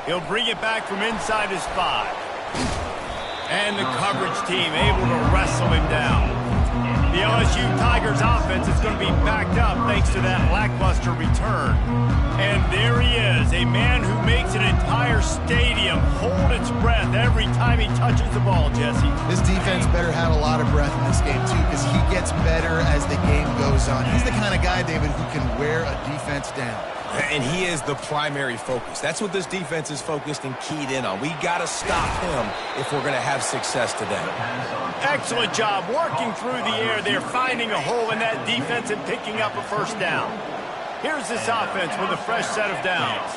He'll bring it back from inside his 5. And the coverage team able to wrestle him down. The LSU Tigers offense is going to be backed up thanks to that lackluster return. And there he is, a man who makes an entire stadium hold its breath every time he touches the ball, Jesse. This defense better have a lot of breath in this game, too, because he gets better as the game goes on. He's the kind of guy, David, who can wear a defense down. And he is the primary focus. That's what this defense is focused and keyed in on. We got to stop him if we're going to have success today. Excellent job working through the air there, finding a hole in that defense and picking up a first down. Here's this offense with a fresh set of downs.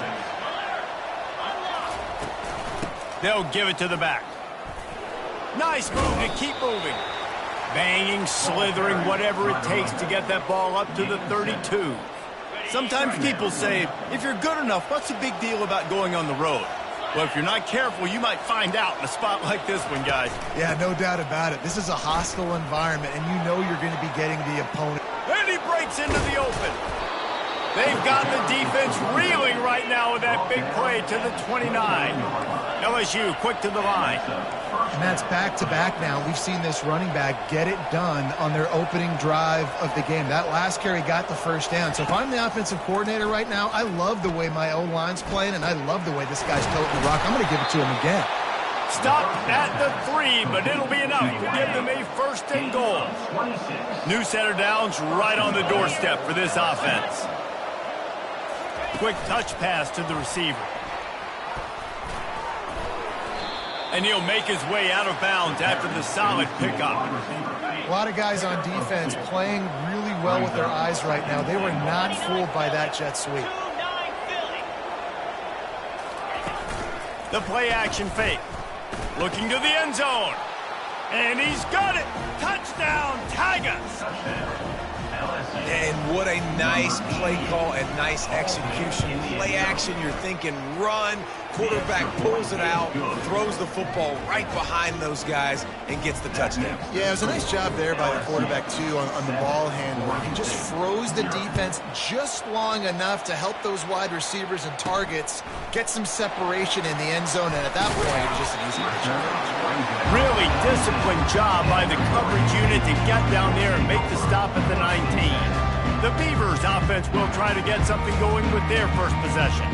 They'll give it to the back. Nice move to keep moving. Banging, slithering, whatever it takes to get that ball up to the 32. Sometimes people say, if you're good enough, what's the big deal about going on the road? Well, if you're not careful, you might find out in a spot like this one, guys. Yeah, no doubt about it. This is a hostile environment, and you know you're going to be getting the opponent. And he breaks into the open. They've got the defense reeling right now with that big play to the 29. LSU quick to the line. And that's back-to-back now. We've seen this running back get it done on their opening drive of the game. That last carry got the first down. So if I'm the offensive coordinator right now, I love the way my O-line's playing, and I love the way this guy's toting the rock. I'm going to give it to him again. Stop at the 3, but it'll be enough to give them a first and goal. New set of downs right on the doorstep for this offense. Quick touch pass to the receiver. And he'll make his way out of bounds after the solid pickup. A lot of guys on defense playing really well with their eyes right now. They were not fooled by that jet sweep. The play action fake. Looking to the end zone. And he's got it. Touchdown, Tigers. And what a nice play call and nice execution. Play action, you're thinking run. Quarterback pulls it out, throws the football right behind those guys, and gets the touchdown. Yeah, it was a nice job there by the quarterback, too, on the ball handling. He just froze the defense just long enough to help those wide receivers and targets get some separation in the end zone, and at that point, it was just an easy touchdown. Really disciplined job by the coverage unit to get down there and make the stop at the 19. The Beavers offense will try to get something going with their first possession.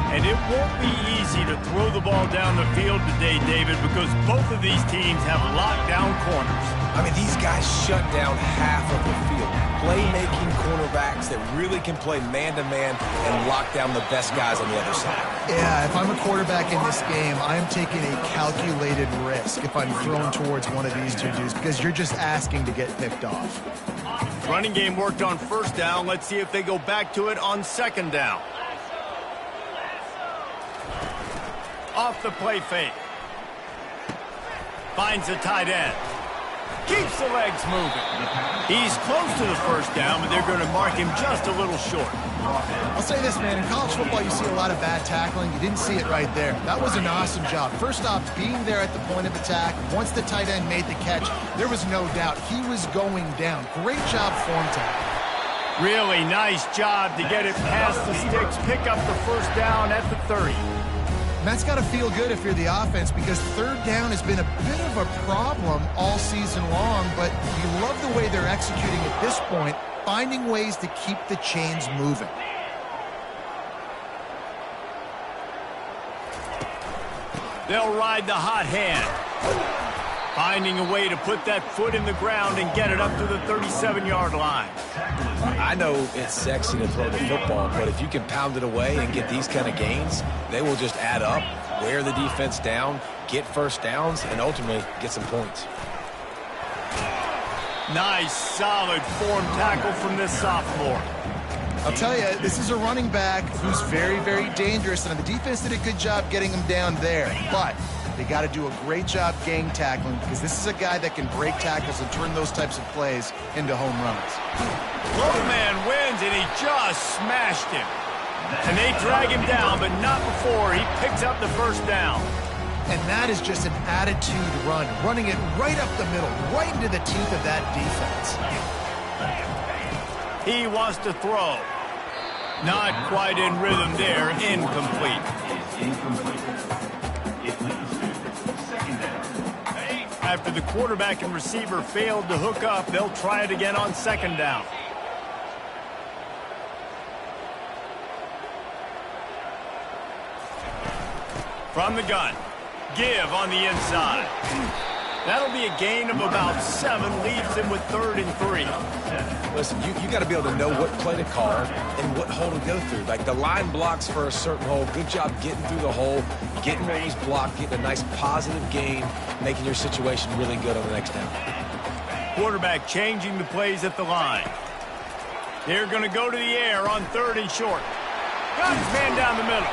And it won't be easy to throw the ball down the field today, David, because both of these teams have lockdown corners. I mean, these guys shut down half of the field. Playmaking cornerbacks that really can play man-to-man and lock down the best guys on the other side. Yeah, if I'm a quarterback in this game, I'm taking a calculated risk if I'm thrown towards one of these two dudes because you're just asking to get picked off. Running game worked on first down. Let's see if they go back to it on second down. Off the play fake. Finds the tight end. Keeps the legs moving. He's close to the first down, but they're going to mark him just a little short. I'll say this, man. In college football, you see a lot of bad tackling. You didn't see it right there. That was an awesome job. First off, being there at the point of attack. Once the tight end made the catch, there was no doubt he was going down. Great job form tackle. Really nice job to get it past the sticks, pick up the first down at the 30. And that's got to feel good if you're the offense because third down has been a bit of a problem all season long, but you love the way they're executing at this point, finding ways to keep the chains moving. They'll ride the hot hand. Finding a way to put that foot in the ground and get it up to the 37-yard line. I know it's sexy to throw the football, but if you can pound it away and get these kind of gains, they will just add up, wear the defense down, get first downs, and ultimately get some points. Nice, solid form tackle from this sophomore. I'll tell you, this is a running back who's very, very dangerous, and the defense did a good job getting him down there. But they got to do a great job gang tackling because this is a guy that can break tackles and turn those types of plays into home runs. Low man wins, and he just smashed him. And they drag him down, but not before he picks up the first down. And that is just an attitude run, running it right up the middle, right into the teeth of that defense. He wants to throw. Not quite in rhythm there. Incomplete. After the quarterback and receiver failed to hook up, they'll try it again on second down. From the gun, give on the inside. That'll be a gain of about 7, leaves him with 3rd and 3. Listen, you got to be able to know what play to call and what hole to go through. Like the line blocks for a certain hole. Good job getting through the hole, getting where he's blocked, getting a nice positive gain, making your situation really good on the next down. Quarterback changing the plays at the line. They're going to go to the air on 3rd and short. Got his man down the middle.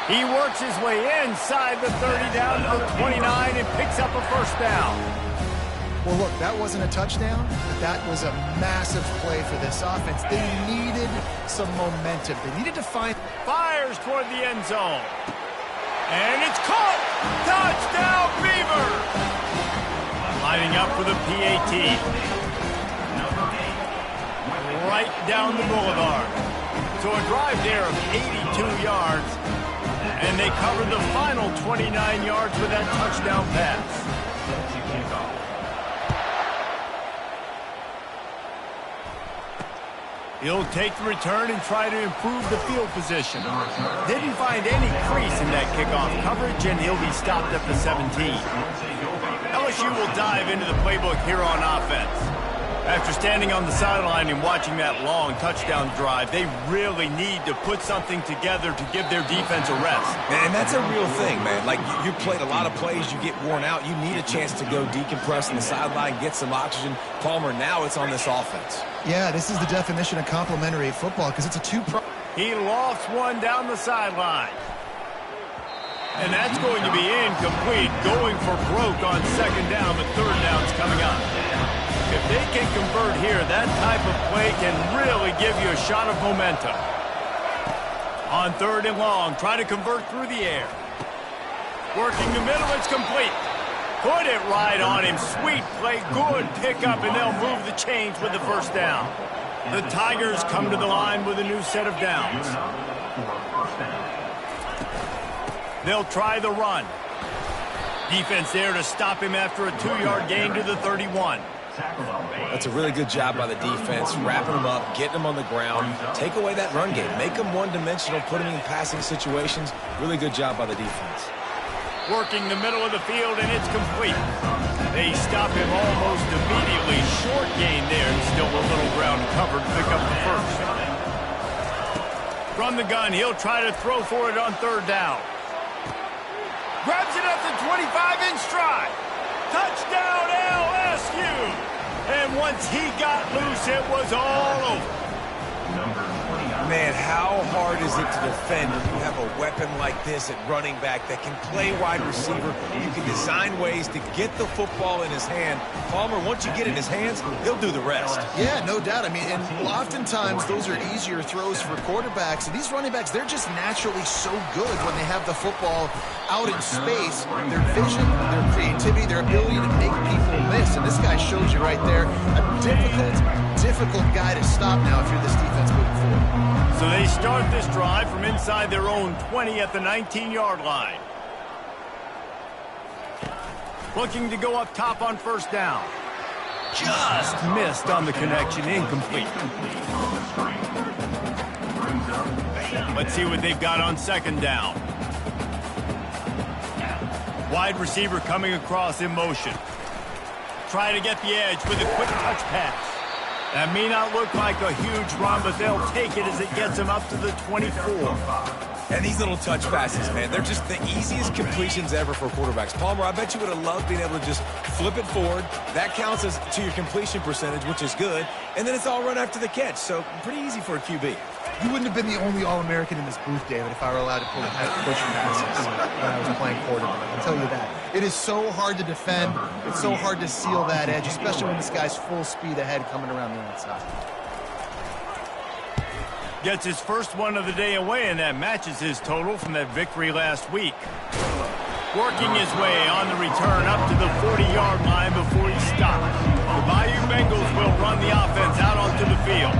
He works his way inside the 30 down to the 29 and picks up a first down. Well, look, that wasn't a touchdown, but that was a massive play for this offense. They needed some momentum. They needed to find... Fires toward the end zone. And it's caught! Touchdown, Beaver! Lining up for the PAT. Right down the boulevard. So a drive there of 82 yards. And they covered the final 29 yards with that touchdown pass. He'll take the return and try to improve the field position. Didn't find any crease in that kickoff coverage, and he'll be stopped at the 17. LSU will dive into the playbook here on offense. After standing on the sideline and watching that long touchdown drive, they really need to put something together to give their defense a rest. And that's a real thing, man. Like, you played a lot of plays, you get worn out. You need a chance to go decompress on the sideline, get some oxygen. Palmer, now it's on this offense. Yeah, this is the definition of complementary football because it's a two-pro... He lofts one down the sideline. And that's going to be incomplete, going for broke on second down, but third down's coming up. If they can convert here, that type of play can really give you a shot of momentum. On 3rd and long, try to convert through the air. Working the middle, it's complete. Put it right on him. Sweet play, good pickup, and they'll move the chains with the first down. The Tigers come to the line with a new set of downs. They'll try the run. Defense there to stop him after a 2-yard gain to the 31. That's a really good job by the defense, wrapping them up, getting them on the ground, take away that run game, make them one-dimensional, put them in passing situations. Really good job by the defense. Working the middle of the field, and it's complete. They stop him almost immediately. Short gain there, and still a little ground covered to pick up the first. From the gun, he'll try to throw for it on 3rd down. Grabs it at the 25 in stride. Touchdown, LSU! And once he got loose, it was all over. Man, how hard is it to defend when you have a weapon like this at running back that can play wide receiver? You can design ways to get the football in his hand. Palmer, once you get it in his hands, he'll do the rest. Yeah, no doubt. I mean, and oftentimes those are easier throws for quarterbacks. And these running backs, they're just naturally so good when they have the football out in space. Their vision, their creativity, their ability to make people miss. And this guy shows you right there a difficult guy to stop now if you're this defense moving forward. So they start this drive from inside their own 20 at the 19-yard line. Looking to go up top on 1st down. Just missed on the connection, incomplete. Let's see what they've got on 2nd down. Wide receiver coming across in motion. Try to get the edge with a quick touch pass. That may not look like a huge run, but they'll take it as it gets them up to the 24. And these little touch passes, man, they're just the easiest completions ever for quarterbacks. Palmer, I bet you would have loved being able to just flip it forward. That counts as to your completion percentage, which is good. And then it's all run after the catch, so pretty easy for a QB. You wouldn't have been the only All-American in this booth, David, if I were allowed to pull push passes when I was playing quarterback. I'll tell you that. It is so hard to defend. It's so hard to seal that edge, especially when this guy's full speed ahead coming around the outside. Gets his first one of the day away, and that matches his total from that victory last week. Working his way on the return up to the 40-yard line before he stops. The Bayou Bengals will run the offense out onto the field.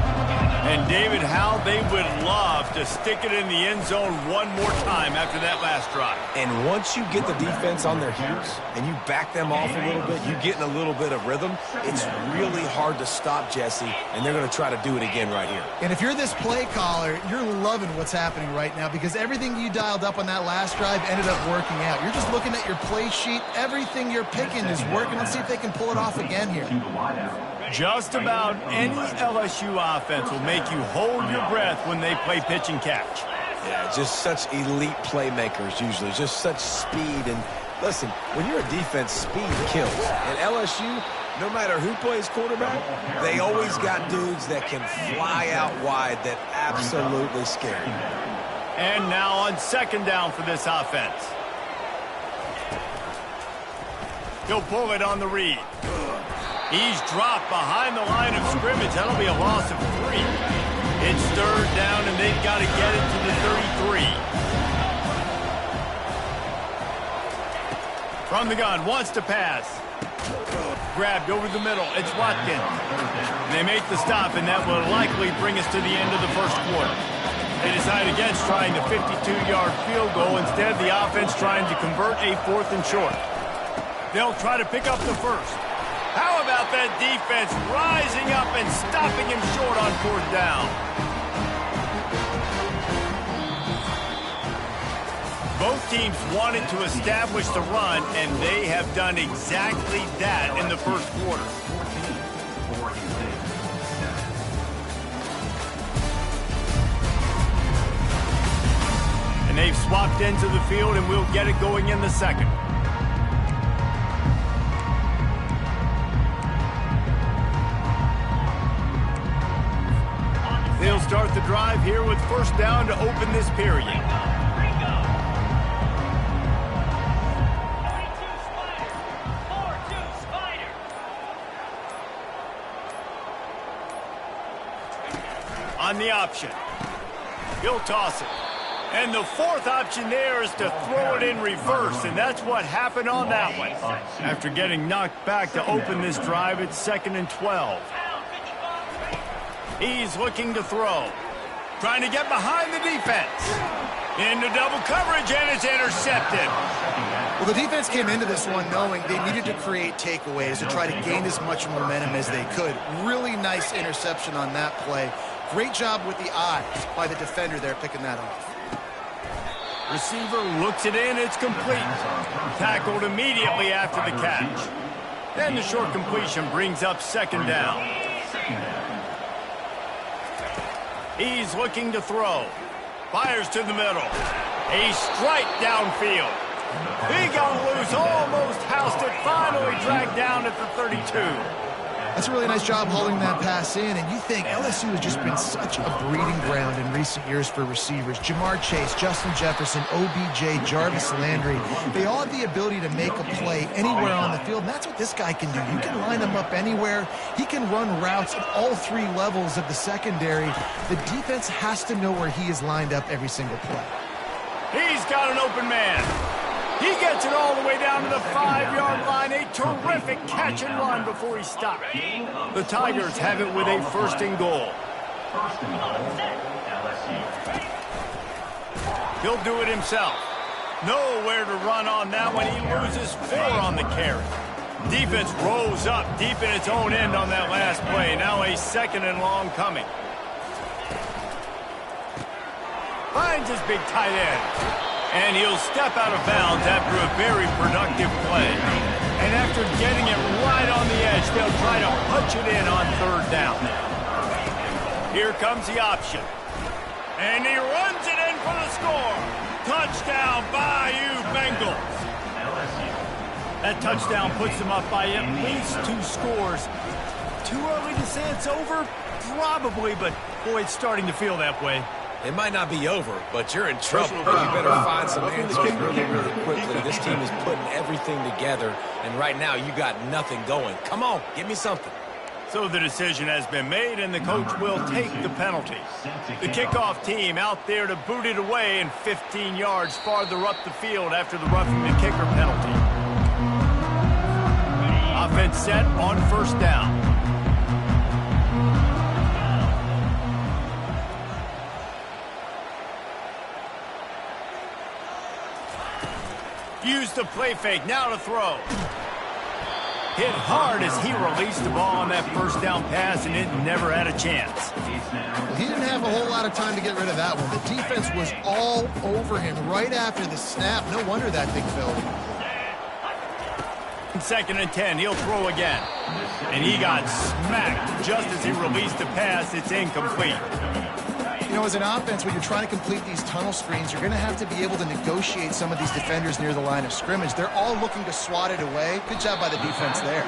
And Dave David, how they would love to stick it in the end zone one more time after that last drive. And once you get the defense on their heels and you back them off a little bit, you get in a little bit of rhythm, it's really hard to stop, Jesse, and they're going to try to do it again right here. And if you're this play caller, you're loving what's happening right now because everything you dialed up on that last drive ended up working out. You're just looking at your play sheet. Everything you're picking is working. Let's see if they can pull it off again here. Just about any LSU offense will make you hold your breath when they play pitch and catch. Yeah, just such elite playmakers usually, just such speed. And listen, when you're a defense, speed kills. And LSU, no matter who plays quarterback, they always got dudes that can fly out wide that absolutely scare you. And now on second down for this offense. He'll pull it on the read. He's dropped behind the line of scrimmage. That'll be a loss of 3. It's third down, and they've got to get it to the 33. From the gun, wants to pass. Grabbed over the middle. It's Watkins. They make the stop, and that will likely bring us to the end of the first quarter. They decide against trying the 52-yard field goal. Instead, the offense trying to convert a 4th and short. They'll try to pick up the first. How about that defense rising up and stopping him short on 4th down? Both teams wanted to establish the run, and they have done exactly that in the first quarter. And they've swapped ends of the field, and we'll get it going in the second. They'll start the drive here with first down to open this period. On the option. He'll toss it. And the 4th option there is to throw it in reverse, and that's what happened on that one. After getting knocked back to open this drive, it's 2nd and 12. He's looking to throw. Trying to get behind the defense. Into double coverage, and it's intercepted. Well, the defense came into this one knowing they needed to create takeaways to try to gain as much momentum as they could. Really nice interception on that play. Great job with the eyes by the defender there picking that off. Receiver looks it in. It's complete. Tackled immediately after the catch. Then the short completion brings up second down. He's looking to throw. Fires to the middle. A strike downfield. He got loose, almost housed it, finally dragged down at the 32. That's a really nice job holding that pass in, and you think LSU has just been such a breeding ground in recent years for receivers. Jamar Chase, Justin Jefferson, OBJ, Jarvis Landry, they all have the ability to make a play anywhere on the field, and that's what this guy can do. You can line him up anywhere. He can run routes at all 3 levels of the secondary. The defense has to know where he is lined up every single play. He's got an open man. He gets it all the way down to the 5-yard line. A terrific catch and run before he stopped. The Tigers have it with a 1st and goal. He'll do it himself. Nowhere to run on that one. He loses 4 on the carry. Defense rolls up deep in its own end on that last play. Now a 2nd and long coming. Finds his big tight end. And he'll step out of bounds after a very productive play. And after getting it right on the edge, they'll try to punch it in on 3rd down. Here comes the option. And he runs it in for the score. Touchdown, Bayou Bengals. That touchdown puts them up by at least 2 scores. Too early to say it's over? Probably, but boy, it's starting to feel that way. It might not be over, but you're in trouble. You better find some answers really, really quickly. This team is putting everything together, and right now you got nothing going. Come on, give me something. So the decision has been made, and the coach will take the penalty. The kickoff team out there to boot it away and 15 yards farther up the field after the roughing the kicker penalty. Offense set on 1st down. Used the play fake, now to throw. Hit hard as he released the ball on that first down pass, and it never had a chance. Well, he didn't have a whole lot of time to get rid of that one. The defense was all over him right after the snap. No wonder that thing fell. 2nd and 10, he'll throw again. And he got smacked just as he released the pass. It's incomplete. You know, as an offense, when you're trying to complete these tunnel screens, you're going to have to be able to negotiate some of these defenders near the line of scrimmage. They're all looking to swat it away. Good job by the defense there.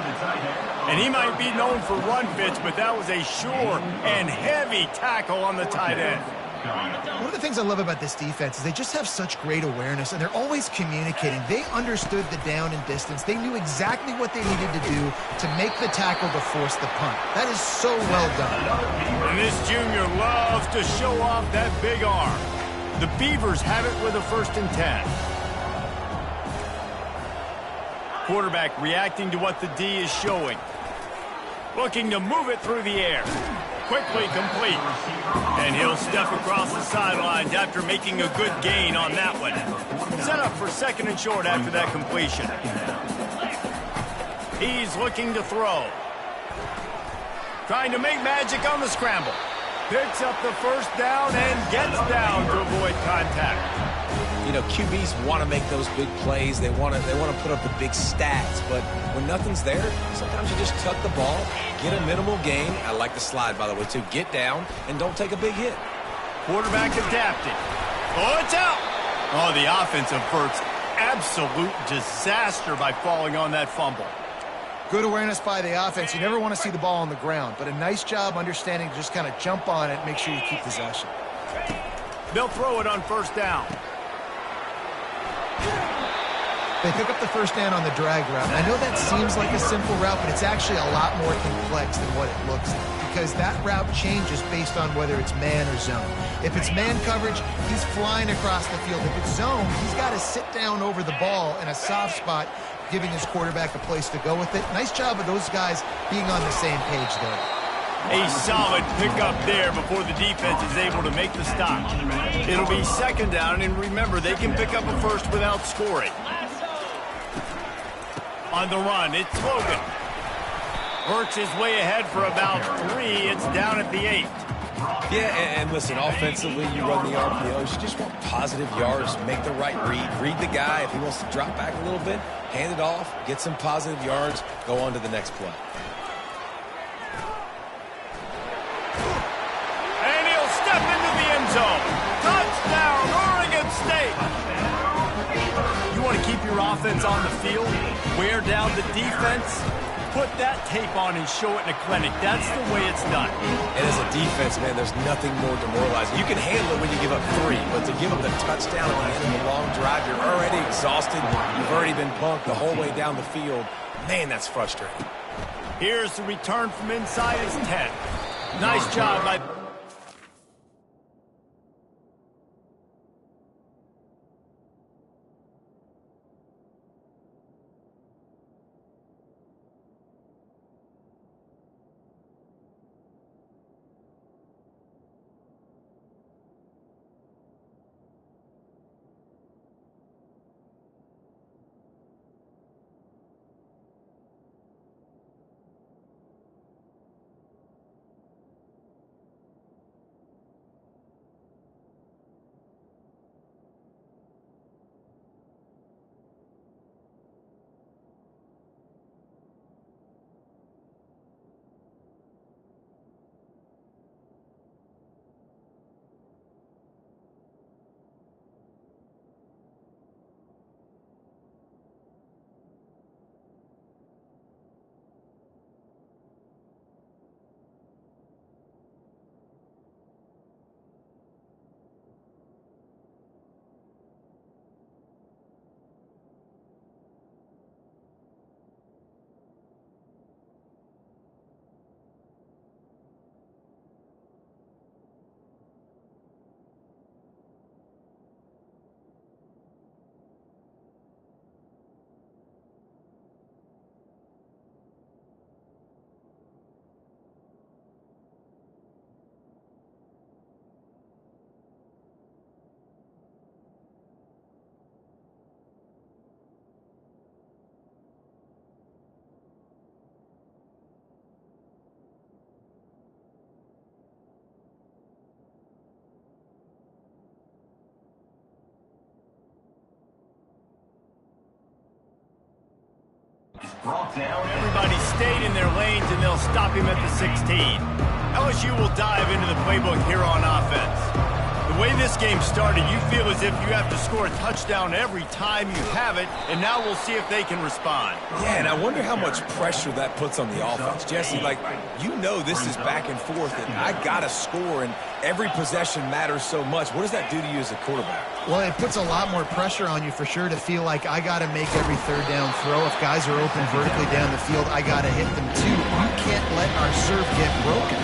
And he might be known for run fits, but that was a sure and heavy tackle on the tight end. One of the things I love about this defense is they just have such great awareness, and they're always communicating. They understood the down and distance. They knew exactly what they needed to do to make the tackle to force the punt. That is so well done. And this junior loves to show off that big arm. The Beavers have it with a 1st and 10. Quarterback reacting to what the D is showing. Looking to move it through the air. Quickly complete. And he'll step across the sidelines after making a good gain on that one. Set up for 2nd and short after that completion. He's looking to throw. Trying to make magic on the scramble. Picks up the 1st down and gets down to avoid contact. You know, QBs want to make those big plays. They want to put up the big stats. But when nothing's there, sometimes you just tuck the ball, get a minimal gain. I like the slide, by the way, too. Get down and don't take a big hit. Quarterback adapted. Oh, it's out. Oh, the offense averts absolute disaster by falling on that fumble. Good awareness by the offense. You never want to see the ball on the ground, but a nice job understanding to just kind of jump on it and make sure you keep possession. They'll throw it on 1st down. They pick up the 1st down on the drag route. And I know that seems like a simple route, but it's actually a lot more complex than what it looks like, because that route changes based on whether it's man or zone. If it's man coverage, he's flying across the field. If it's zone, he's got to sit down over the ball in a soft spot, giving his quarterback a place to go with it. Nice job of those guys being on the same page there. A solid pickup there before the defense is able to make the stop. It'll be 2nd down, and remember, they can pick up a 1st without scoring. On the run, it's Logan. Works his way ahead for about 3. It's down at the 8. Yeah, and listen, offensively, you run the RPOs. You just want positive yards, make the right read the guy. If he wants to drop back a little bit, hand it off, get some positive yards, go on to the next play. And he'll step into the end zone. Touchdown, Oregon State. You want to keep your offense on the field, wear down the defense, put that tape on and show it in a clinic. That's the way it's done. And as a defense, man, there's nothing more demoralizing. You can handle it when you give up 3, but to give up the touchdown at the end of a long drive, you're already exhausted. You've already been punked the whole way down the field. Man, that's frustrating. Here's the return from inside his 10. Nice job by... Everybody stayed in their lanes, and they'll stop him at the 16. LSU will dive into the playbook here on offense. The way this game started, you feel as if you have to score a touchdown every time you have it, and now we'll see if they can respond. Yeah, and I wonder how much pressure that puts on the offense. Jesse, like, you know this is back and forth, and I got to score, and every possession matters so much. What does that do to you as a quarterback? Well, it puts a lot more pressure on you for sure to feel like I got to make every third down throw. If guys are open vertically down the field, I got to hit them too. You can't let our serve get broken.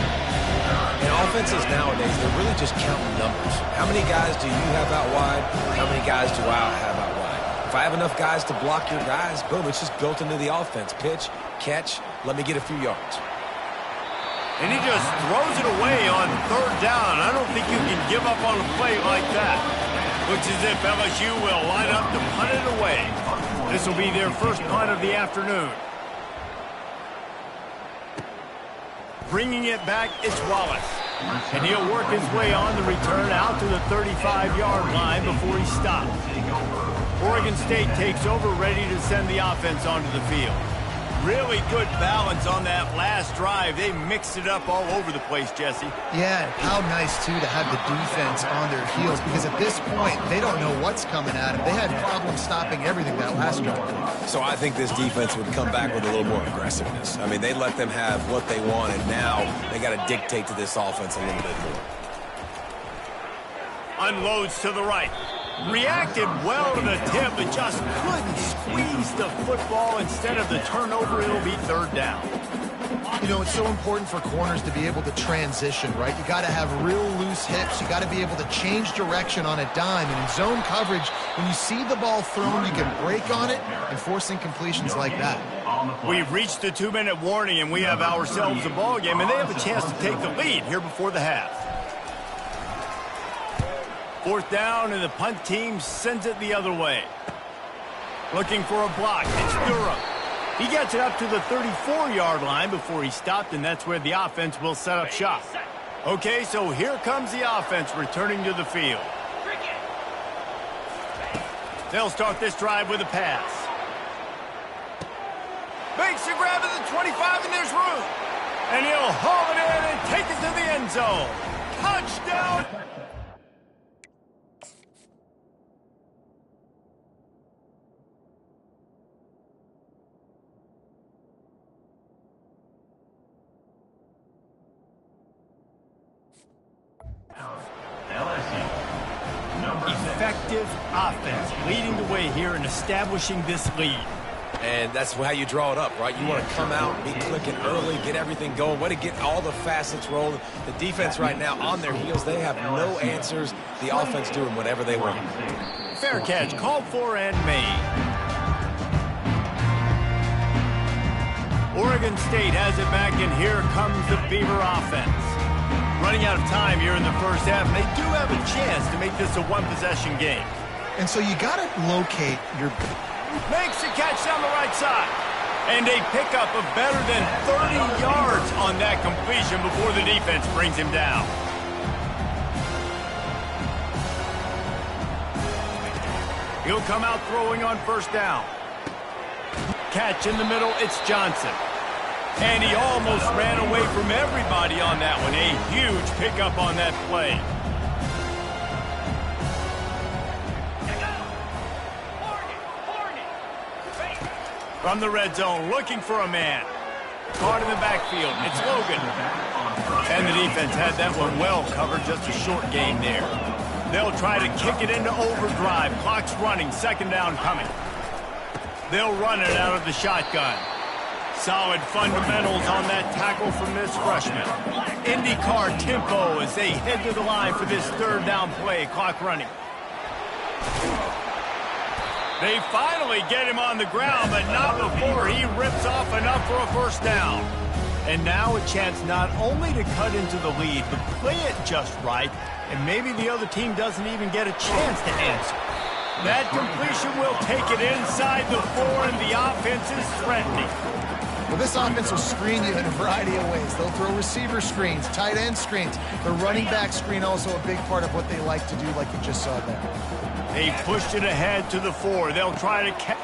And offenses nowadays, they're really just counting numbers. How many guys do you have out wide? How many guys do I have out wide? If I have enough guys to block your guys, boom, it's just built into the offense. Pitch, catch, let me get a few yards. And he just throws it away on third down. I don't think you can give up on a play like that. Looks as if LSU will line up to punt it away. This will be their first punt of the afternoon. Bringing it back, it's Wallace. And he'll work his way on the return out to the 35-yard line before he stops. Oregon State takes over, ready to send the offense onto the field. Really good balance on that last drive. They mixed it up all over the place, Jesse. Yeah, how nice, too, to have the defense on their heels, because at this point, they don't know what's coming at them. They had problems stopping everything that last drive. So I think this defense would come back with a little more aggressiveness. I mean, they let them have what they want, and now they got to dictate to this offense a little bit more. Unloads to the right. Reacted well to the tip, but just couldn't squeeze the football. Instead of the turnover, it'll be third down. You know, it's so important for corners to be able to transition, right? You got to have real loose hips. You got to be able to change direction on a dime. And in zone coverage, when you see the ball thrown, you can break on it and force incompletions like that. We've reached the 2-minute warning, and we have ourselves a ball game, and they have a chance to take the lead here before the half. Fourth down, and the punt team sends it the other way. Looking for a block. It's Durham. He gets it up to the 34-yard line before he stopped, and that's where the offense will set up shop. Okay, so here comes the offense returning to the field. They'll start this drive with a pass. Makes a grab at the 25, and there's room. And he'll haul it in and take it to the end zone. Touchdown! Effective offense leading the way here and establishing this lead. And that's how you draw it up, right? You want to come out, be clicking early, get everything going, way to get all the facets rolling. The defense right now on their heels, they have no answers. The offense doing whatever they want. Fair catch, called for and made. Oregon State has it back, and here comes the Beaver offense. Running out of time here in the first half, and they do have a chance to make this a one-possession game. And so you got to locate your... Makes the catch down the right side. And a pickup of better than 30 yards on that completion before the defense brings him down. He'll come out throwing on first down. Catch in the middle, it's Johnson. And he almost ran away from everybody on that one. A huge pickup on that play. From the red zone, looking for a man. Caught in the backfield, it's Logan. And the defense had that one well covered, just a short gain there. They'll try to kick it into overdrive. Clock's running, second down coming. They'll run it out of the shotgun. Solid fundamentals on that tackle from this freshman. IndyCar tempo as they head to the line for this third down play. Clock running. They finally get him on the ground, but not before he rips off enough for a first down. And now a chance not only to cut into the lead, but play it just right, and maybe the other team doesn't even get a chance to answer. That completion will take it inside the 4, and the offense is threatening. Well, this offense will screen you in a variety of ways. They'll throw receiver screens, tight end screens. The running back screen also a big part of what they like to do, like you just saw there. They pushed it ahead to the 4. They'll try to catch.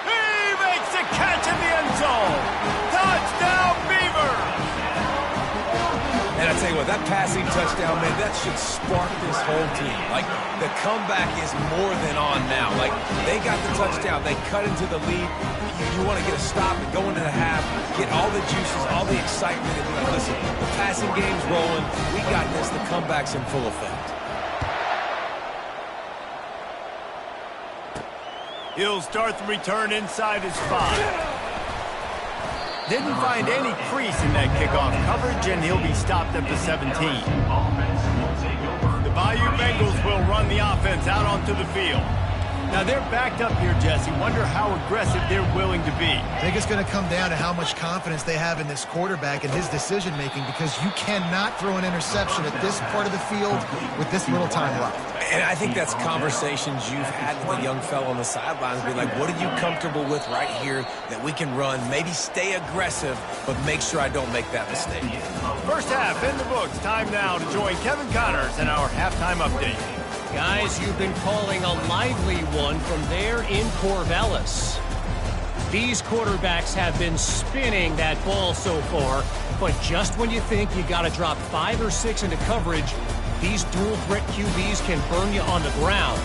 He makes a catch in the end zone. Touchdown, Beavers! And I tell you what, that passing touchdown, man, that should spark this whole team. Like, the comeback is more than on now. Like, they got the touchdown. They cut into the lead. You want to get a stop and go into the half, get all the juices, all the excitement, and be like, listen, the passing game's rolling. We got this. The comeback's in full effect. He'll start the return inside his 5. Didn't find any crease in that kickoff coverage, and he'll be stopped at the 17. The Bayou Bengals will run the offense out onto the field. Now, they're backed up here, Jesse. Wonder how aggressive they're willing to be. I think it's going to come down to how much confidence they have in this quarterback and his decision-making, because you cannot throw an interception at this part of the field with this little time left. And I think that's conversations you've had with a young fellow on the sidelines. Be like, what are you comfortable with right here that we can run? Maybe stay aggressive, but make sure I don't make that mistake. First half in the books. Time now to join Kevin Connors in our halftime update. Guys, you've been calling a lively one from there in Corvallis. These quarterbacks have been spinning that ball so far, but just when you think you got to drop 5 or 6 into coverage, these dual-threat QBs can burn you on the ground.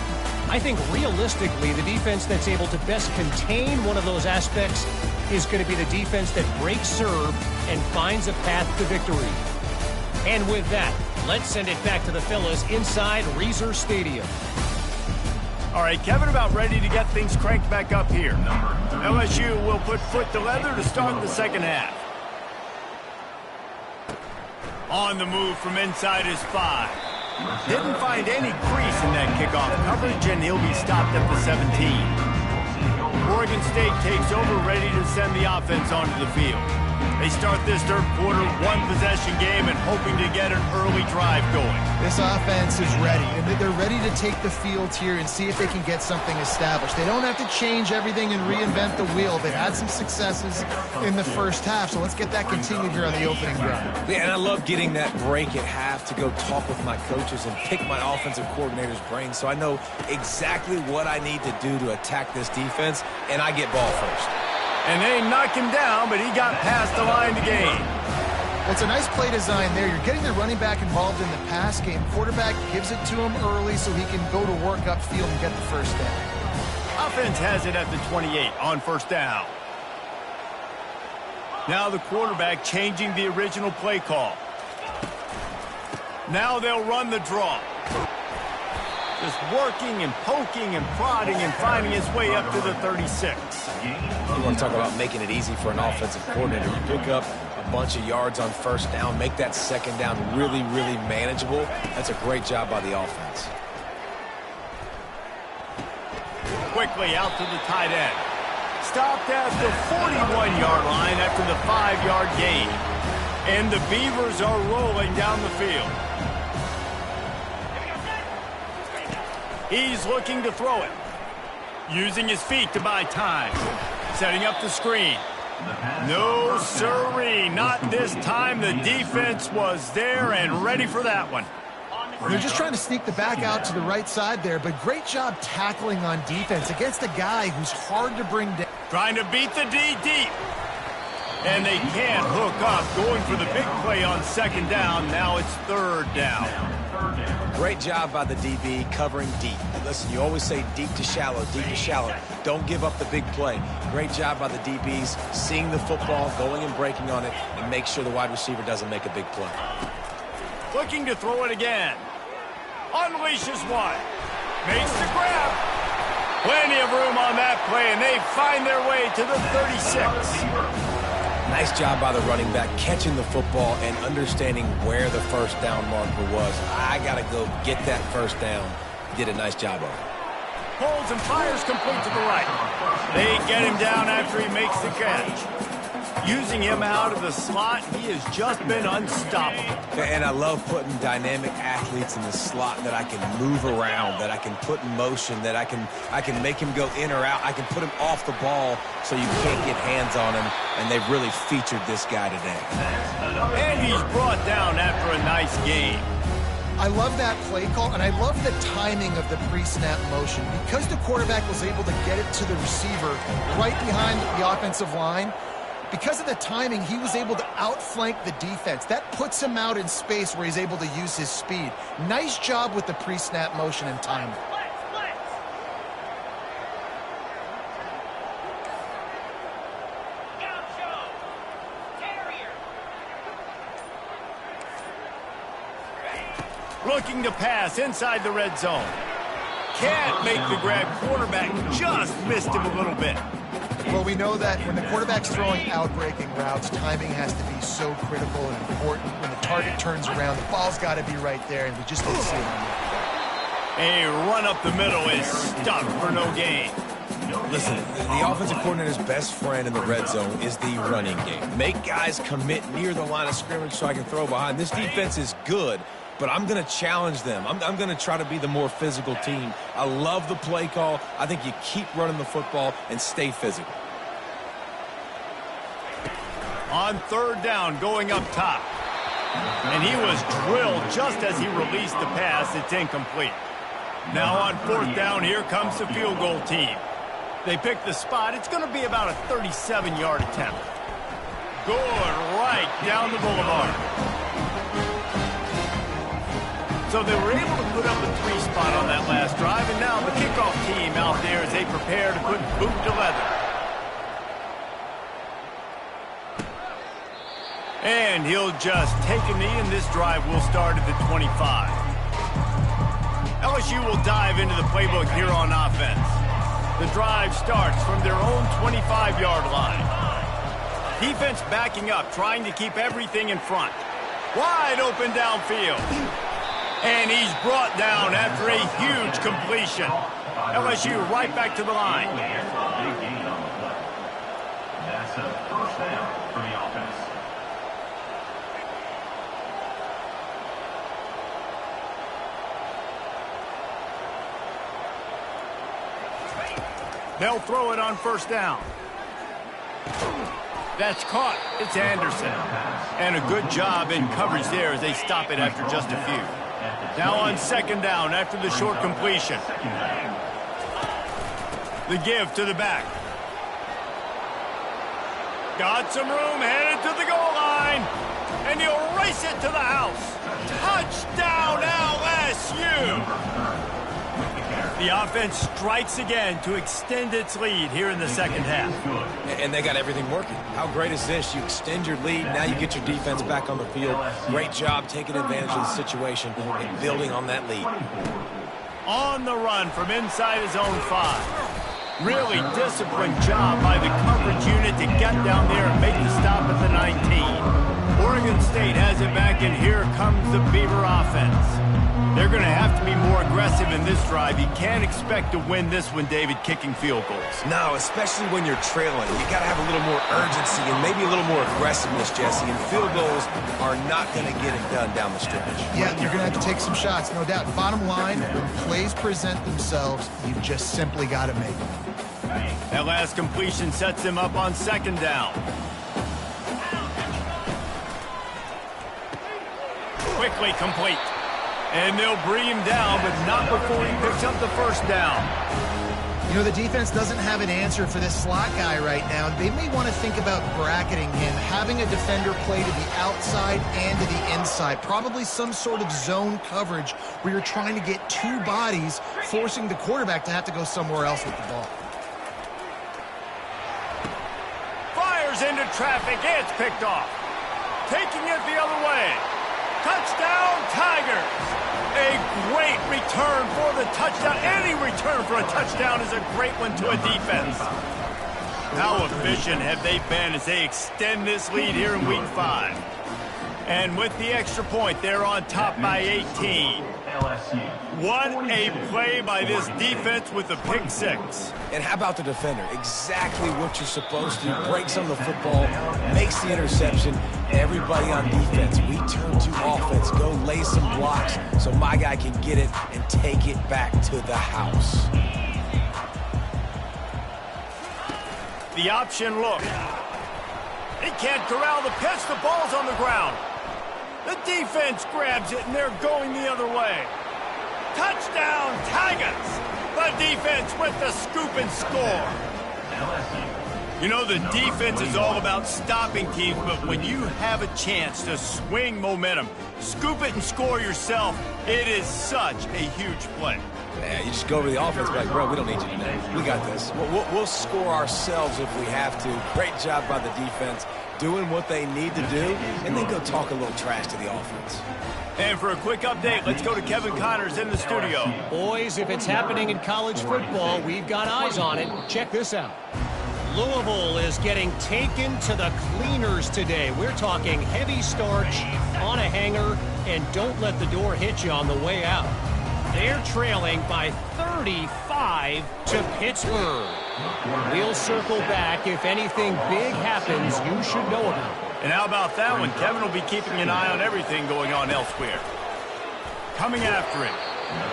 I think realistically, the defense that's able to best contain one of those aspects is going to be the defense that breaks serve and finds a path to victory. And with that, let's send it back to the fellas inside Reser Stadium. All right, Kevin, about ready to get things cranked back up here. LSU will put foot to leather to start the second half. On the move from inside his 5. Didn't find any crease in that kickoff coverage, and he'll be stopped at the 17. Oregon State takes over, ready to send the offense onto the field. They start this third quarter, one-possession game, and hoping to get an early drive going. This offense is ready, and they're ready to take the field here and see if they can get something established. They don't have to change everything and reinvent the wheel. They've had some successes in the first half, so let's get that continued here on the opening drive. Yeah, and I love getting that break at half to go talk with my coaches and pick my offensive coordinator's brain so I know exactly what I need to do to attack this defense, and I get ball first. And they knock him down, but he got past the line to gain. It's a nice play design there. You're getting the running back involved in the pass game. Quarterback gives it to him early so he can go to work upfield and get the first down. Offense has it at the 28 on first down. Now the quarterback changing the original play call. Now they'll run the draw. Just working and poking and prodding and finding his way up to the 36. You want to talk about making it easy for an offensive coordinator. You pick up a bunch of yards on first down, make that second down really, really manageable. That's a great job by the offense. Quickly out to the tight end. Stopped at the 41-yard line after the 5-yard gain. And the Beavers are rolling down the field. He's looking to throw it. Using his feet to buy time. Setting up the screen. No sirree, not this time. The defense was there and ready for that one. They're just trying to sneak the back out to the right side there, but great job tackling on defense against a guy who's hard to bring down. Trying to beat the D deep. And they can't hook up. Going for the big play on second down. Now it's third down. Great job by the DB covering deep. Listen, you always say deep to shallow, deep to shallow. Don't give up the big play. Great job by the DBs seeing the football, going and breaking on it, and make sure the wide receiver doesn't make a big play. Looking to throw it again. Unleashes one. Makes the grab. Plenty of room on that play, and they find their way to the 36. Nice job by the running back catching the football and understanding where the first down marker was. I got to go get that first down. Did a nice job of it. Pulls and fires complete to the right. They get him down after he makes the catch. Using him out of the slot, he has just been unstoppable. And I love putting dynamic athletes in the slot that I can move around, that I can put in motion, that I can make him go in or out. I can put him off the ball so you can't get hands on him, and they've really featured this guy today. And he's brought down after a nice game. I love that play call, and I love the timing of the pre-snap motion. Because the quarterback was able to get it to the receiver right behind the offensive line, Because of the timing, he was able to outflank the defense. That puts him out in space where he's able to use his speed. Nice job with the pre-snap motion and timing. Looking to pass inside the red zone. Can't make the grab. Quarterback just missed him a little bit. Well, we know that when the quarterback's throwing out-breaking routes, timing has to be so critical and important. When the target turns around, the ball's got to be right there, and we just didn't see it on that. A run up the middle is stuck for no gain. Listen, the offensive coordinator's best friend in the red zone is the running game. Make guys commit near the line of scrimmage so I can throw behind. This defense is good, but I'm going to challenge them. I'm going to try to be the more physical team. I love the play call. I think you keep running the football and stay physical. On third down, going up top. And he was drilled just as he released the pass. It's incomplete. Now on fourth down, here comes the field goal team. They pick the spot. It's going to be about a 37-yard attempt. Good right down the boulevard. So they were able to put up a 3 spot on that last drive, and now the kickoff team out there as they prepare to put boot to leather. And he'll just take a knee, and this drive will start at the 25. LSU will dive into the playbook here on offense. The drive starts from their own 25-yard line. Defense backing up, trying to keep everything in front. Wide open downfield. And he's brought down after a huge completion. LSU right back to the line. That's a first down for the offense. They'll throw it on first down. That's caught. It's Anderson. And a good job in coverage there as they stop it after just a few. Now on second down after the short completion. The give to the back. Got some room, headed to the goal line. And he'll race it to the house. Touchdown LSU! The offense strikes again to extend its lead here in the second half. And they got everything working. How great is this? You extend your lead, now you get your defense back on the field. Great job taking advantage of the situation and building on that lead. On the run from inside his own 5. Really disciplined job by the coverage unit to get down there and make the stop at the 19. Oregon State has it back, and here comes the Beaver offense. They're going to have to be more aggressive in this drive. You can't expect to win this one, David, kicking field goals. No, especially when you're trailing. You got to have a little more urgency and maybe a little more aggressiveness, Jesse. And field goals are not going to get it done down the stretch. Yeah, you're going to have to take some shots, no doubt. Bottom line, when plays present themselves, you just simply got to make them. That last completion sets him up on second down. Quickly complete. And they'll bring him down, but not before he picks up the first down. You know, the defense doesn't have an answer for this slot guy right now. They may want to think about bracketing him, having a defender play to the outside and to the inside. Probably some sort of zone coverage where you're trying to get 2 bodies, forcing the quarterback to have to go somewhere else with the ball. Fires into traffic. It's picked off. Taking it the other way. Touchdown, Tigers! A great return for the touchdown. Any return for a touchdown is a great one to a defense. How efficient have they been as they extend this lead here in Week 5? And with the extra point, they're on top by 18. What a play by this defense with the pick 6. And how about the defender? Exactly what you're supposed to. Breaks on the football, makes the interception. Everybody on defense, we turn to offense. Go lay some blocks so my guy can get it and take it back to the house. The option look. He can't corral the pitch. The ball's on the ground. The defense grabs it, and they're going the other way. Touchdown, Tigers! The defense with the scoop and score. You know, the defense is all about stopping teams, but when you have a chance to swing momentum, scoop it and score yourself, it is such a huge play. Yeah, you just go over the offense like, bro, we don't need you today. We got this. We'll score ourselves if we have to. Great job by the defense doing what they need to do, and then go talk a little trash to the offense. And for a quick update, let's go to Kevin Connors in the studio. Boys, if it's happening in college football, we've got eyes on it. Check this out. Louisville is getting taken to the cleaners today. We're talking heavy starch on a hanger, and don't let the door hit you on the way out. They're trailing by 35 to Pittsburgh. We'll circle back. If anything big happens, you should know about it. And how about that one? Kevin will be keeping an eye on everything going on elsewhere. Coming after it.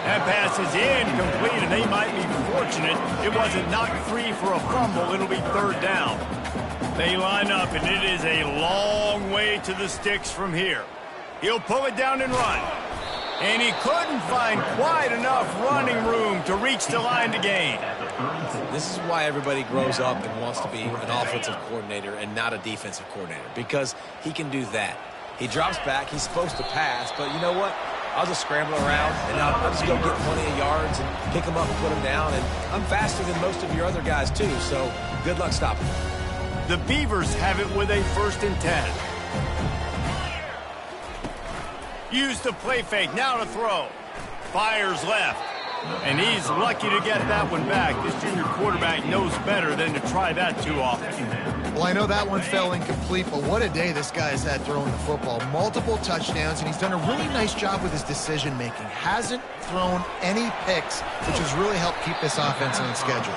That pass is incomplete, and they might be fortunate it wasn't knocked free for a fumble. It'll be third down. They line up, and it is a long way to the sticks from here. He'll pull it down and run. And he couldn't find quite enough running room to reach the line to gain. This is why everybody grows up and wants to be an offensive coordinator and not a defensive coordinator, because he can do that. He drops back. He's supposed to pass, but you know what? I'll just scramble around, and I'll just go get plenty of yards and pick them up and put them down. And I'm faster than most of your other guys, too, so good luck stopping me. The Beavers have it with a 1st and 10. Use the play fake, now to throw. Fires left. And he's lucky to get that one back. This junior quarterback knows better than to try that too often. Well, I know that one fell incomplete, but what a day this guy has had throwing the football. Multiple touchdowns, and he's done a really nice job with his decision-making. Hasn't thrown any picks, which has really helped keep this offense on schedule.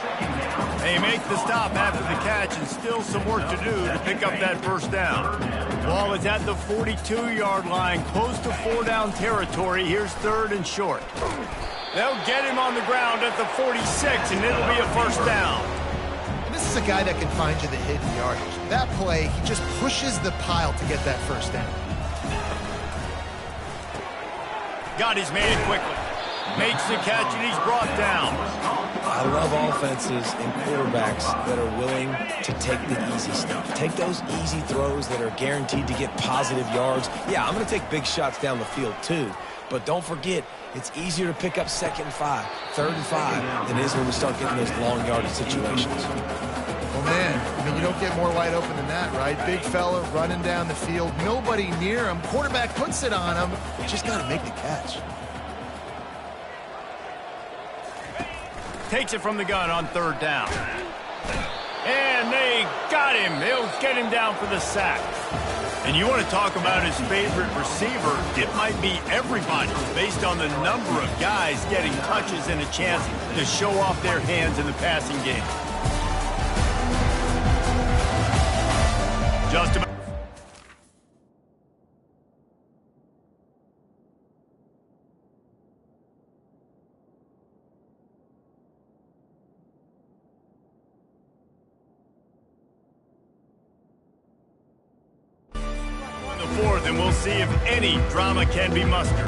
They make the stop after the catch, and still some work to do to pick up that 1st down. Ball is at the 42-yard line, close to 4-down territory. Here's 3rd and short. They'll get him on the ground at the 46, and it'll be a 1st down. And this is a guy that can find you the hidden yardage. That play, he just pushes the pile to get that 1st down. Got his man quickly. Makes the catch, and he's brought down. I love offenses and quarterbacks that are willing to take the easy stuff. Take those easy throws that are guaranteed to get positive yards. Yeah, I'm going to take big shots down the field too, but don't forget, it's easier to pick up 2nd and 5, 3rd and 5 than it is when we start getting those long yardage situations. Well, man, I mean, you don't get more wide open than that, right? Big fella running down the field, nobody near him. Quarterback puts it on him. Just got to make the catch. Takes it from the gun on 3rd down. And they got him. They'll get him down for the sack. And you want to talk about his favorite receiver, it might be everybody based on the number of guys getting touches and a chance to show off their hands in the passing game. Just about. And we'll see if any drama can be mustered.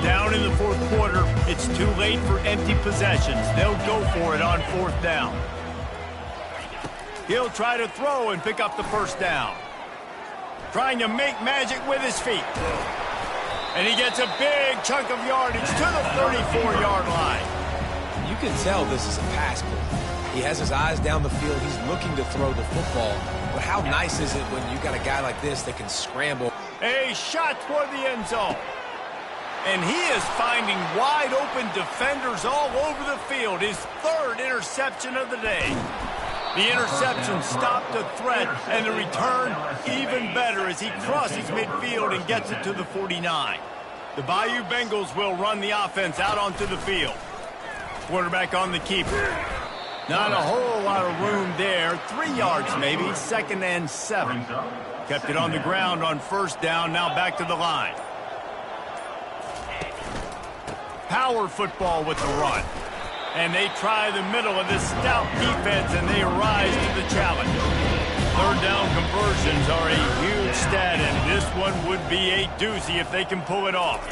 Down in the 4th quarter, it's too late for empty possessions. They'll go for it on 4th down. He'll try to throw and pick up the 1st down. Trying to make magic with his feet. And he gets a big chunk of yardage to the 34-yard line. You can tell this is a pass play. He has his eyes down the field. He's looking to throw the football. But how nice is it when you got a guy like this that can scramble? A shot toward the end zone. And he is finding wide open defenders all over the field. His 3rd interception of the day. The interception stopped a threat, and the return even better as he crosses midfield and gets it to the 49. The Bayou Bengals will run the offense out onto the field. Quarterback on the keeper. Not a whole lot of room there. 3 yards maybe. 2nd and 7. Kept it on the ground on 1st down. Now back to the line. Power football with the run. And they try the middle of this stout defense, and they rise to the challenge. 3rd down conversions are a huge stat, and this one would be a doozy if they can pull it off.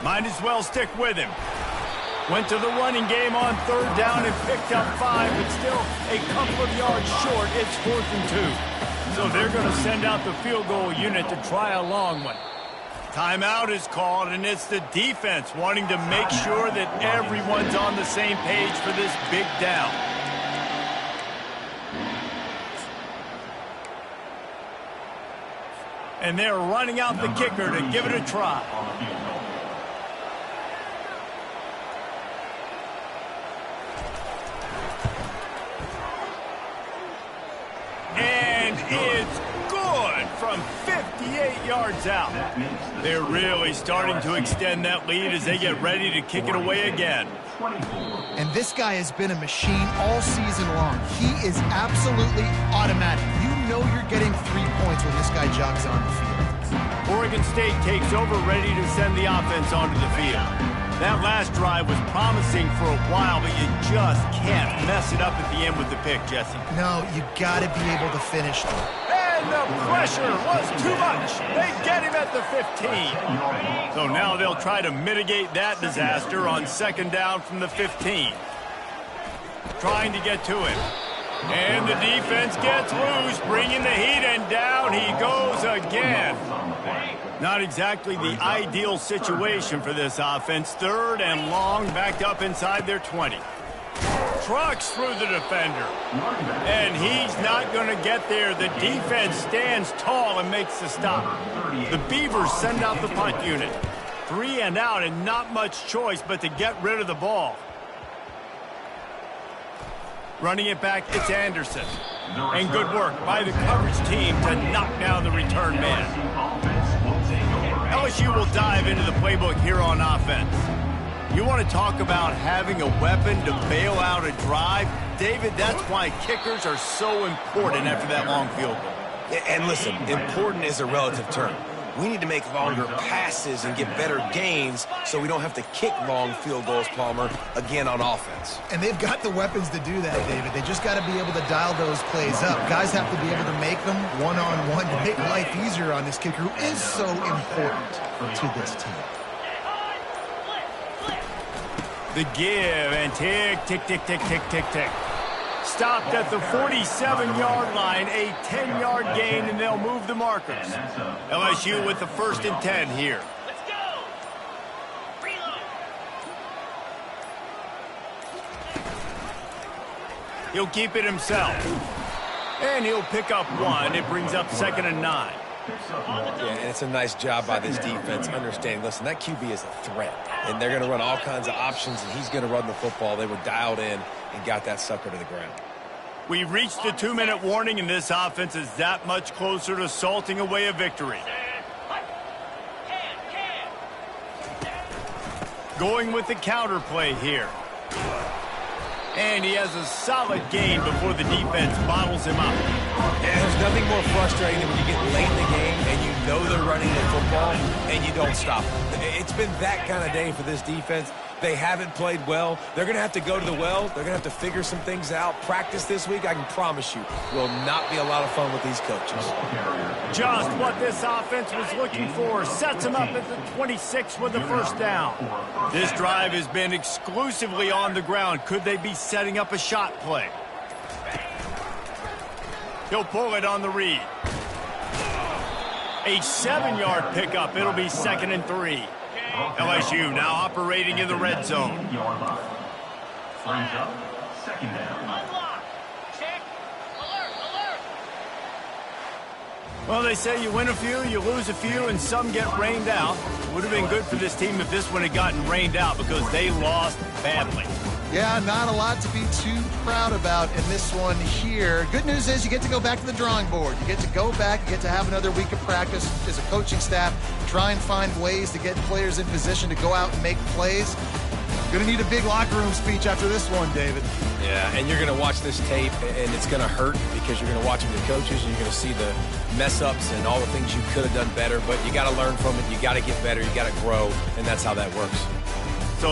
Might as well stick with him. Went to the running game on 3rd down and picked up 5, but still a couple of yards short. It's 4th and 2. So they're going to send out the field goal unit to try a long one. Timeout is called, and it's the defense wanting to make sure that everyone's on the same page for this big down. And they're running out the kicker to give it a try. And it's good from 58 yards out. They're really starting to extend that lead as they get ready to kick it away again. And this guy has been a machine all season long. He is absolutely automatic. You know you're getting 3 points when this guy jogs on the field. Oregon State takes over, ready to send the offense onto the field. That last drive was promising for a while, but you just can't mess it up at the end with the pick, Jesse. No, you got to be able to finish them. And the pressure was too much. They get him at the 15. So now they'll try to mitigate that disaster on 2nd down from the 15. Trying to get to him. And the defense gets loose, bringing the heat, and down he goes again. Not exactly the ideal situation for this offense. 3rd and long, backed up inside their 20. Trucks through the defender. And he's not going to get there. The defense stands tall and makes the stop. The Beavers send out the punt unit. 3 and out, and not much choice but to get rid of the ball. Running it back, it's Anderson. And good work by the coverage team to knock down the return man. LSU will dive into the playbook here on offense. You want to talk about having a weapon to bail out a drive? David, that's why kickers are so important after that long field goal. And listen, important is a relative term. We need to make longer passes and get better gains so we don't have to kick long field goals, Palmer, again on offense. And they've got the weapons to do that, David. They just got to be able to dial those plays up. Guys have to be able to make them one-on-one to make life easier on this kicker, who is so important to this team. The give and tick, tick, tick, tick, tick, tick, tick. Stopped at the 47-yard line, a 10-yard gain, and they'll move the markers. LSU with the 1st and 10 here. Let's go. Reload. He'll keep it himself. And he'll pick up 1. It brings up 2nd and 9. Yeah, and it's a nice job by this defense understanding, listen, that QB is a threat, and they're going to run all kinds of options, and he's going to run the football. They were dialed in and got that sucker to the ground. We've reached the 2-minute warning, and this offense is that much closer to salting away a victory. Going with the counter play here. And he has a solid gain before the defense bottles him up. Yeah, there's nothing more frustrating than when you get late in the game and you know they're running the football and you don't stop them. It's been that kind of day for this defense. They haven't played well. They're going to have to go to the well. They're going to have to figure some things out. Practice this week, I can promise you, will not be a lot of fun with these coaches. Just what this offense was looking for. Sets him up at the 26 with the 1st down. This drive has been exclusively on the ground. Could they be setting up a shot play? He'll pull it on the read. A 7-yard pickup. It'll be 2nd and 3. LSU now operating in the red zone. Brings up 2nd down. Unlock. Check. Alert. Well, they say you win a few, you lose a few, and some get rained out. Would have been good for this team if this one had gotten rained out because they lost badly. Yeah, not a lot to be too proud about in this one here. Good news is you get to go back to the drawing board. You get to go back, you get to have another week of practice as a coaching staff, try and find ways to get players in position to go out and make plays. Going to need a big locker room speech after this one, David. Yeah, and you're going to watch this tape, and it's going to hurt because you're going to watch them the coaches, and you're going to see the mess-ups and all the things you could have done better, but you got to learn from it. You got to get better. You got to grow, and that's how that works.